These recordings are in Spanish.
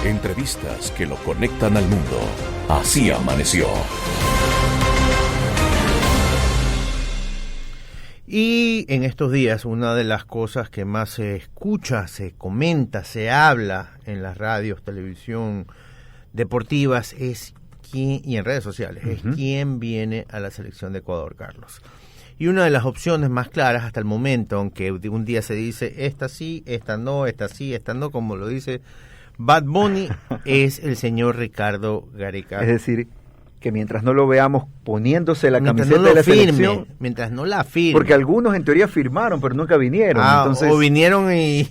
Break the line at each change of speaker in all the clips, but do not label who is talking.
Entrevistas que lo conectan al mundo. Así amaneció.
Y en estos días una de las cosas que más se escucha, se comenta, se habla en las radios, televisión, deportivas es quién, y en redes sociales, es quién viene a la selección de Ecuador, Carlos. Y una de las opciones más claras hasta el momento, aunque un día se dice esta sí, esta no, esta sí, esta no, como lo dice Bad Bunny, es el señor Ricardo Gareca.
Es decir, que mientras no lo veamos poniéndose la camiseta de la selección,
mientras no la firme,
porque algunos en teoría firmaron pero nunca vinieron, entonces,
o vinieron y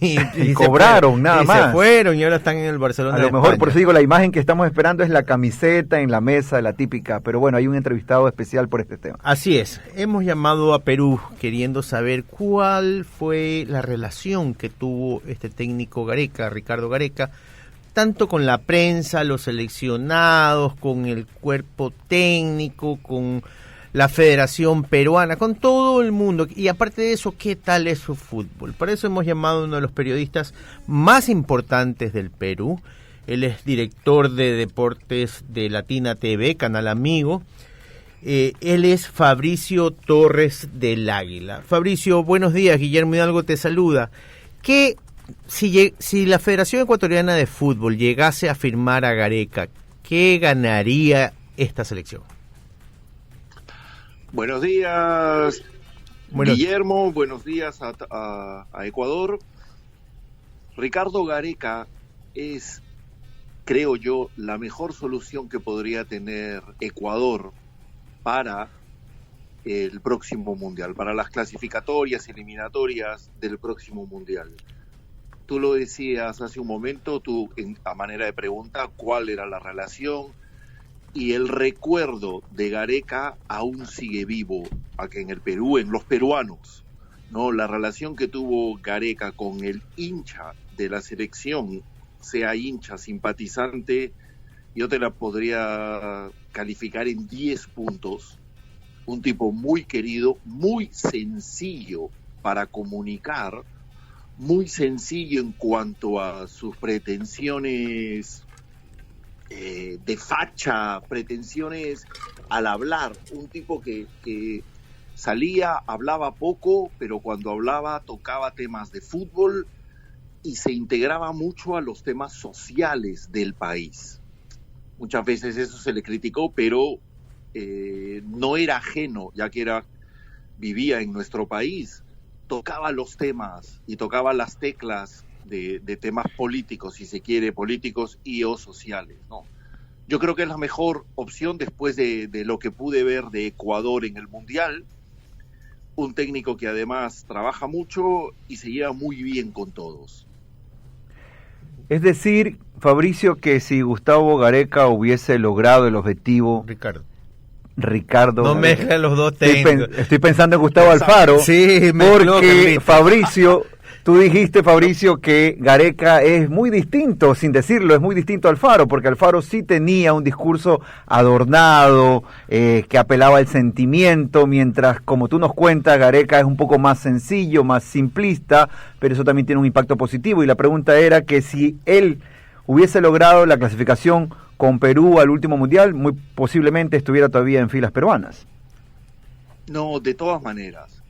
cobraron nada más,
se fueron y ahora están en el Barcelona.
A lo mejor, por eso digo, la imagen que estamos esperando es la camiseta en la mesa, la típica, pero bueno, hay un entrevistado especial por este tema.
Así es, hemos llamado a Perú queriendo saber cuál fue la relación que tuvo este técnico Gareca, Ricardo Gareca, tanto con la prensa, los seleccionados, con el cuerpo técnico, con la Federación Peruana, con todo el mundo. Y aparte de eso, ¿qué tal es su fútbol? Por eso hemos llamado a uno de los periodistas más importantes del Perú. Él es director de deportes de Latina TV, Canal Amigo. Él es Fabricio Torres del Águila. Fabricio, buenos días. Guillermo Hidalgo te saluda. Si la Federación Ecuatoriana de Fútbol llegase a firmar a Gareca, ¿qué ganaría esta selección?
Buenos días, Guillermo. Buenos días a Ecuador. Ricardo Gareca es, creo yo, la mejor solución que podría tener Ecuador para el próximo Mundial, para las clasificatorias, eliminatorias del próximo Mundial. Tú lo decías hace un momento, a manera de pregunta, cuál era la relación, y el recuerdo de Gareca aún sigue vivo aquí en el Perú, en los peruanos, ¿no? La relación que tuvo Gareca con el hincha de la selección, sea hincha, simpatizante, yo te la podría calificar en 10 puntos. Un tipo muy querido, muy sencillo para comunicar, muy sencillo en cuanto a sus pretensiones de facha, pretensiones al hablar, un tipo que salía, hablaba poco, pero cuando hablaba tocaba temas de fútbol y se integraba mucho a los temas sociales del país. Muchas veces eso se le criticó, pero no era ajeno, ya que vivía en nuestro país. Tocaba los temas y tocaba las teclas de temas políticos, si se quiere, políticos y o sociales, ¿no? Yo creo que es la mejor opción después de lo que pude ver de Ecuador en el Mundial. Un técnico que además trabaja mucho y se lleva muy bien con todos.
Es decir, Fabricio, que si Gustavo Gareca hubiese logrado el objetivo... Ricardo.
No mezcla los dos técnicos.
Estoy pensando en Gustavo Alfaro.
Sí,
porque Fabricio, tú dijiste, Fabricio, que Gareca es muy distinto, sin decirlo, es muy distinto a Alfaro, porque Alfaro sí tenía un discurso adornado, que apelaba al sentimiento, mientras, como tú nos cuentas, Gareca es un poco más sencillo, más simplista, pero eso también tiene un impacto positivo. Y la pregunta era que si él hubiese logrado la clasificación con Perú al último Mundial, muy posiblemente estuviera todavía en filas peruanas.
No, de todas maneras.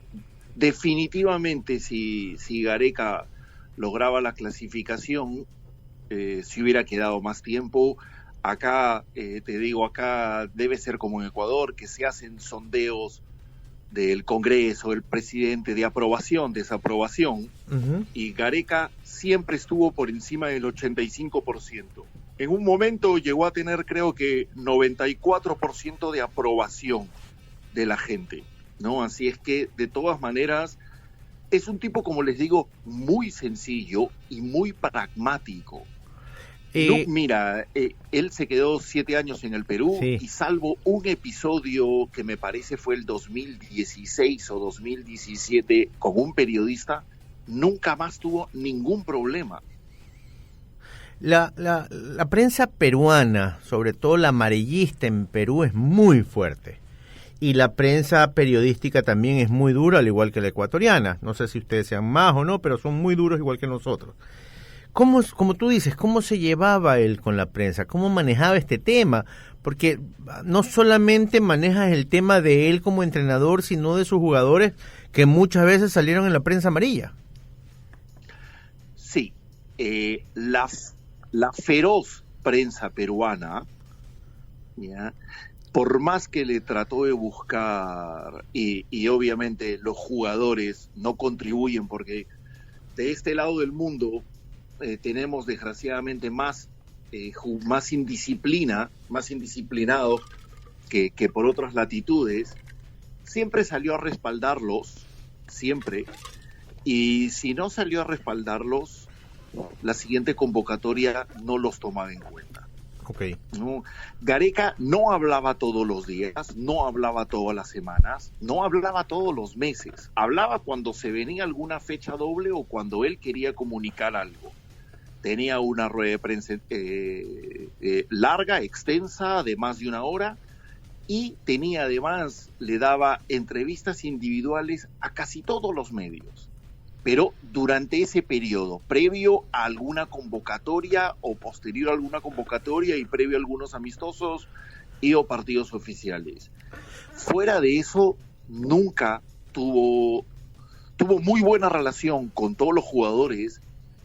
Definitivamente si Gareca lograba la clasificación, si hubiera quedado más tiempo. Acá, te digo, acá debe ser como en Ecuador, que se hacen sondeos del Congreso, el presidente, de aprobación, desaprobación, y Gareca siempre estuvo por encima del 85%. En un momento llegó a tener, creo que, 94% de aprobación de la gente, ¿no? Así es que, de todas maneras, es un tipo, como les digo, muy sencillo y muy pragmático. No, mira, él se quedó 7 años en el Perú, sí, y salvo un episodio que me parece fue el 2016 o 2017 con un periodista, nunca más tuvo ningún problema.
La prensa peruana, sobre todo la amarillista en Perú, es muy fuerte. Y la prensa periodística también es muy dura, al igual que la ecuatoriana. No sé si ustedes sean más o no, pero son muy duros igual que nosotros. como tú dices, cómo se llevaba él con la prensa? ¿Cómo manejaba este tema? Porque no solamente manejas el tema de él como entrenador, sino de sus jugadores que muchas veces salieron en la prensa amarilla.
Sí, la feroz prensa peruana, ¿ya?, por más que le trató de buscar, y obviamente los jugadores no contribuyen, porque de este lado del mundo tenemos desgraciadamente más indisciplinados que por otras latitudes, siempre salió a respaldarlos, siempre, y si no salió a respaldarlos, la siguiente convocatoria no los tomaba en cuenta.
Okay.
No, Gareca no hablaba todos los días, no hablaba todas las semanas, no hablaba todos los meses, hablaba cuando se venía alguna fecha doble o cuando él quería comunicar algo. Tenía una rueda de prensa larga, extensa, de más de una hora, y tenía además, le daba entrevistas individuales a casi todos los medios. Pero durante ese periodo, previo a alguna convocatoria o posterior a alguna convocatoria y previo a algunos amistosos y o partidos oficiales. Fuera de eso, nunca tuvo muy buena relación con todos los jugadores,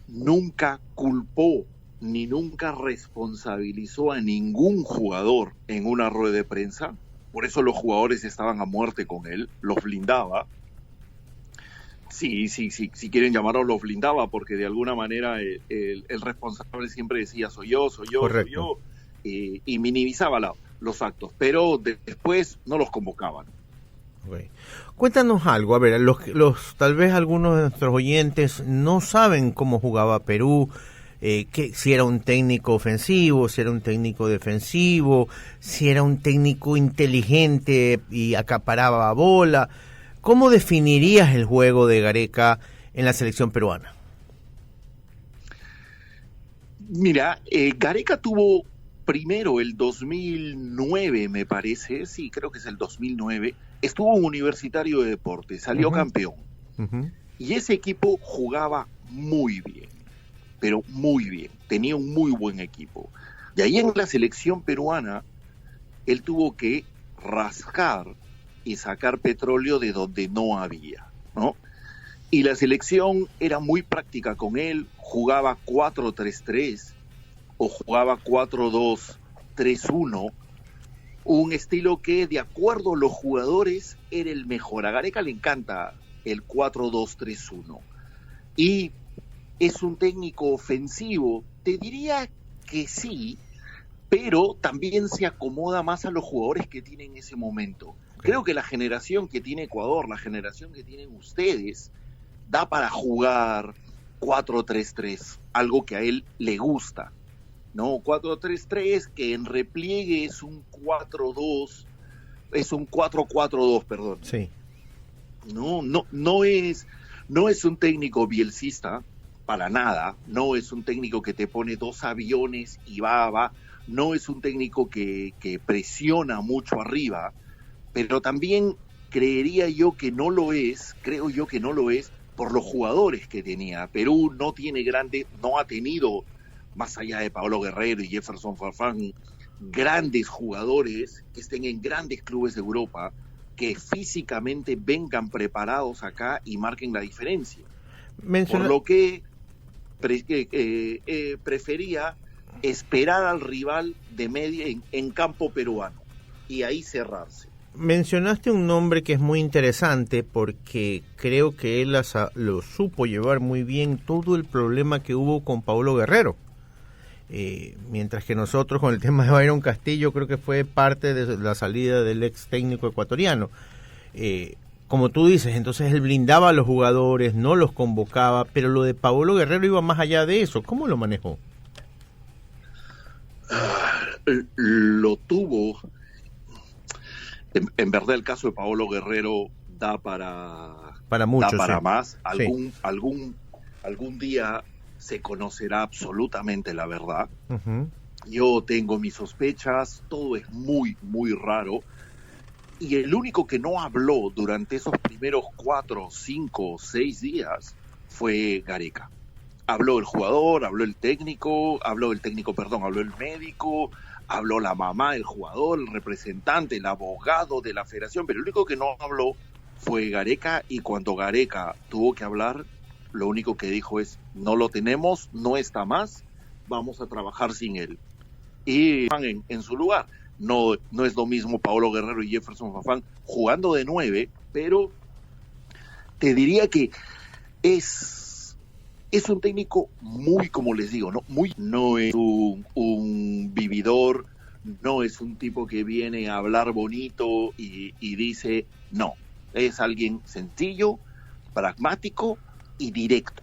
nunca culpó ni nunca responsabilizó a ningún jugador en una rueda de prensa. Por eso los jugadores estaban a muerte con él, los blindaba. Sí, si quieren llamarlo, los blindaba, porque de alguna manera el responsable siempre decía soy yo,
Correcto.
y minimizaba los actos, pero después no los convocaban.
Okay. Cuéntanos algo, a ver, tal vez algunos de nuestros oyentes no saben cómo jugaba Perú, si era un técnico ofensivo, si era un técnico defensivo, si era un técnico inteligente y acaparaba bola. ¿Cómo definirías el juego de Gareca en la selección peruana?
Mira, Gareca tuvo primero el 2009, me parece, sí, creo que es el 2009, estuvo en Universitario de Deportes, salió campeón. Y ese equipo jugaba muy bien, pero muy bien, tenía un muy buen equipo. Y ahí en la selección peruana, él tuvo que rascar y sacar petróleo de donde no había, ¿no? Y la selección era muy práctica con él, jugaba 4-3-3 o jugaba 4-2-3-1, un estilo que de acuerdo a los jugadores era el mejor. A Gareca le encanta el 4-2-3-1 y es un técnico ofensivo, te diría que sí, pero también se acomoda más a los jugadores que tiene en ese momento. Creo que la generación que tiene Ecuador, la generación que tienen ustedes, da para jugar 4-3-3, algo que a él le gusta, ¿no? 4-3-3, que en repliegue es un 4-2, es un 4-4-2, perdón.
Sí.
No es un técnico bielcista, para nada, no es un técnico que te pone 2 aviones y va, no es un técnico que presiona mucho arriba, pero también creo yo que no lo es por los jugadores que tenía. Perú no ha tenido, más allá de Paolo Guerrero y Jefferson Farfán, grandes jugadores que estén en grandes clubes de Europa, que físicamente vengan preparados acá y marquen la diferencia. Por lo que prefería esperar al rival de media en campo peruano y ahí cerrarse.
Mencionaste un nombre que es muy interesante porque creo que él lo supo llevar muy bien, todo el problema que hubo con Paolo Guerrero. Mientras que nosotros con el tema de Byron Castillo creo que fue parte de la salida del ex técnico ecuatoriano. Como tú dices, entonces él blindaba a los jugadores, no los convocaba, pero lo de Paolo Guerrero iba más allá de eso. ¿Cómo lo manejó?
Lo tuvo. En verdad el caso de Paolo Guerrero da para
mucho,
da para
sí.
más.
Sí.
Algún día se conocerá absolutamente la verdad.
Uh-huh.
Yo tengo mis sospechas, todo es muy, muy raro. Y el único que no habló durante esos primeros 4, 5, 6 días fue Gareca. Habló el jugador, habló el técnico, habló el médico, habló la mamá del jugador, el representante, el abogado de la federación, pero el único que no habló fue Gareca, y cuando Gareca tuvo que hablar, lo único que dijo es: no lo tenemos, no está más, vamos a trabajar sin él. Y en su lugar, no es lo mismo Paolo Guerrero y Jefferson Farfán jugando de 9, pero te diría que es un técnico muy, como les digo, no es un vividor, no es un tipo que viene a hablar bonito y dice, no, es alguien sencillo, pragmático y directo.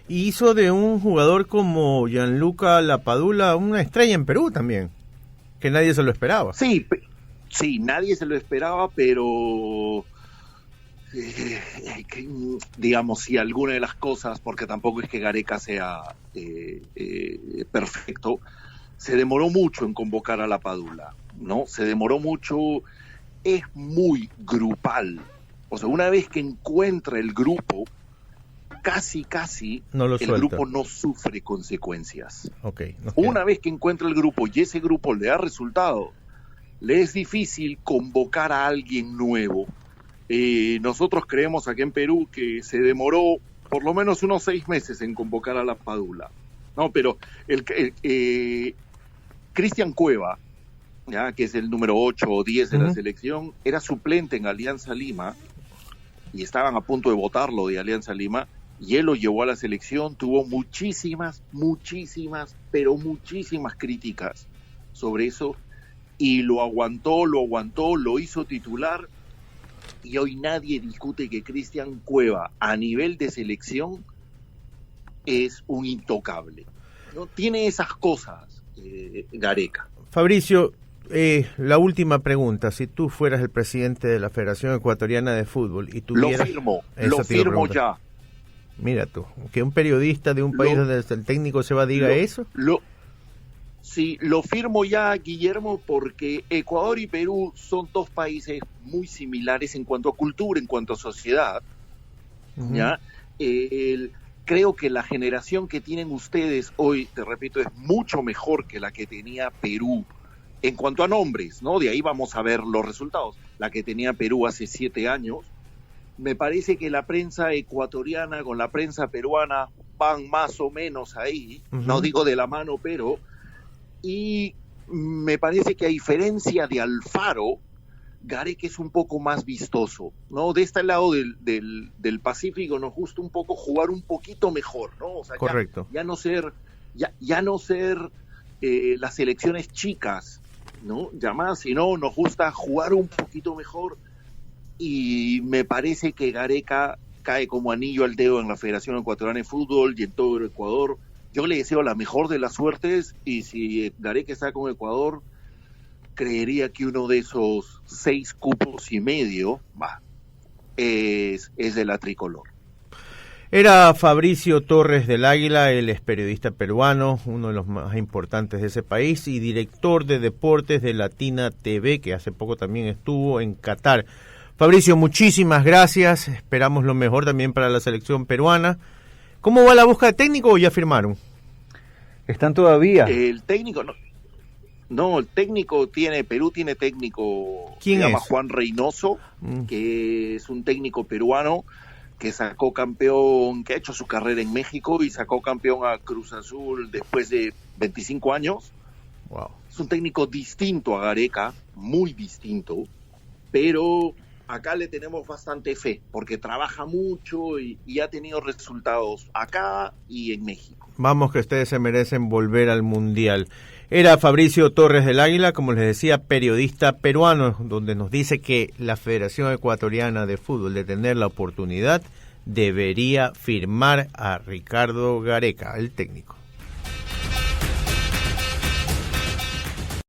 Y hizo de un jugador como Gianluca Lapadula una estrella en Perú también, que nadie se lo esperaba.
Sí, nadie se lo esperaba, pero digamos, si alguna de las cosas, porque tampoco es que Gareca sea perfecto, se demoró mucho en convocar a Lapadula, ¿no? Se demoró mucho, es muy grupal. O sea, una vez que encuentra el grupo, casi el grupo no sufre consecuencias. Una vez que encuentra el grupo y ese grupo le da resultado, le es difícil convocar a alguien nuevo. Nosotros creemos aquí en Perú que se demoró por lo menos unos 6 meses en convocar a Lapadula, ¿no? Pero Cristian Cueva, ¿ya?, que es el número 8 o 10 de la selección, era suplente en Alianza Lima y estaban a punto de votarlo de Alianza Lima, y él lo llevó a la selección. Tuvo muchísimas críticas sobre eso, y lo aguantó, lo hizo titular, y hoy nadie discute que Cristian Cueva a nivel de selección es un intocable, ¿no? Tiene esas cosas, Gareca.
Fabricio, la última pregunta: si tú fueras el presidente de la Federación Ecuatoriana de Fútbol y tuvieras...
Lo firmo ya.
Mira tú, que un periodista de un país donde el técnico se va diga eso.
Sí, lo firmo ya, Guillermo, porque Ecuador y Perú son 2 países muy similares en cuanto a cultura, en cuanto a sociedad, ¿ya? Creo que la generación que tienen ustedes hoy, te repito, es mucho mejor que la que tenía Perú en cuanto a nombres, ¿no? De ahí vamos a ver los resultados. La que tenía Perú hace 7 años. Me parece que la prensa ecuatoriana con la prensa peruana van más o menos ahí, no digo de la mano, pero... Y me parece que, a diferencia de Alfaro, Gareca es un poco más vistoso, ¿no? De este lado del Pacífico nos gusta un poco jugar un poquito mejor, ¿no? O sea,
correcto.
Ya no ser las selecciones chicas, ¿no? Llamadas, sino nos gusta jugar un poquito mejor, y me parece que Gareca cae como anillo al dedo en la Federación Ecuatoriana de Fútbol y en todo el Ecuador. Yo le deseo la mejor de las suertes, y si Gareca está con Ecuador, creería que uno de esos 6 cupos y medio es de la tricolor.
Era Fabricio Torres del Águila, él es periodista peruano, uno de los más importantes de ese país y director de deportes de Latina TV, que hace poco también estuvo en Qatar. Fabricio, muchísimas gracias, esperamos lo mejor también para la selección peruana. ¿Cómo va la búsqueda de técnico o ya firmaron?
¿Están todavía?
El técnico, no, el técnico Perú tiene técnico.
¿Quién
se llama
es?
Juan Reynoso, que es un técnico peruano que sacó campeón, que ha hecho su carrera en México y sacó campeón a Cruz Azul después de 25 años.
Wow.
Es un técnico distinto a Gareca, muy distinto, pero acá le tenemos bastante fe, porque trabaja mucho y ha tenido resultados acá y en México.
Vamos, que ustedes se merecen volver al Mundial. Era Fabricio Torres del Águila, como les decía, periodista peruano, donde nos dice que la Federación Ecuatoriana de Fútbol, de tener la oportunidad, debería firmar a Ricardo Gareca, el técnico.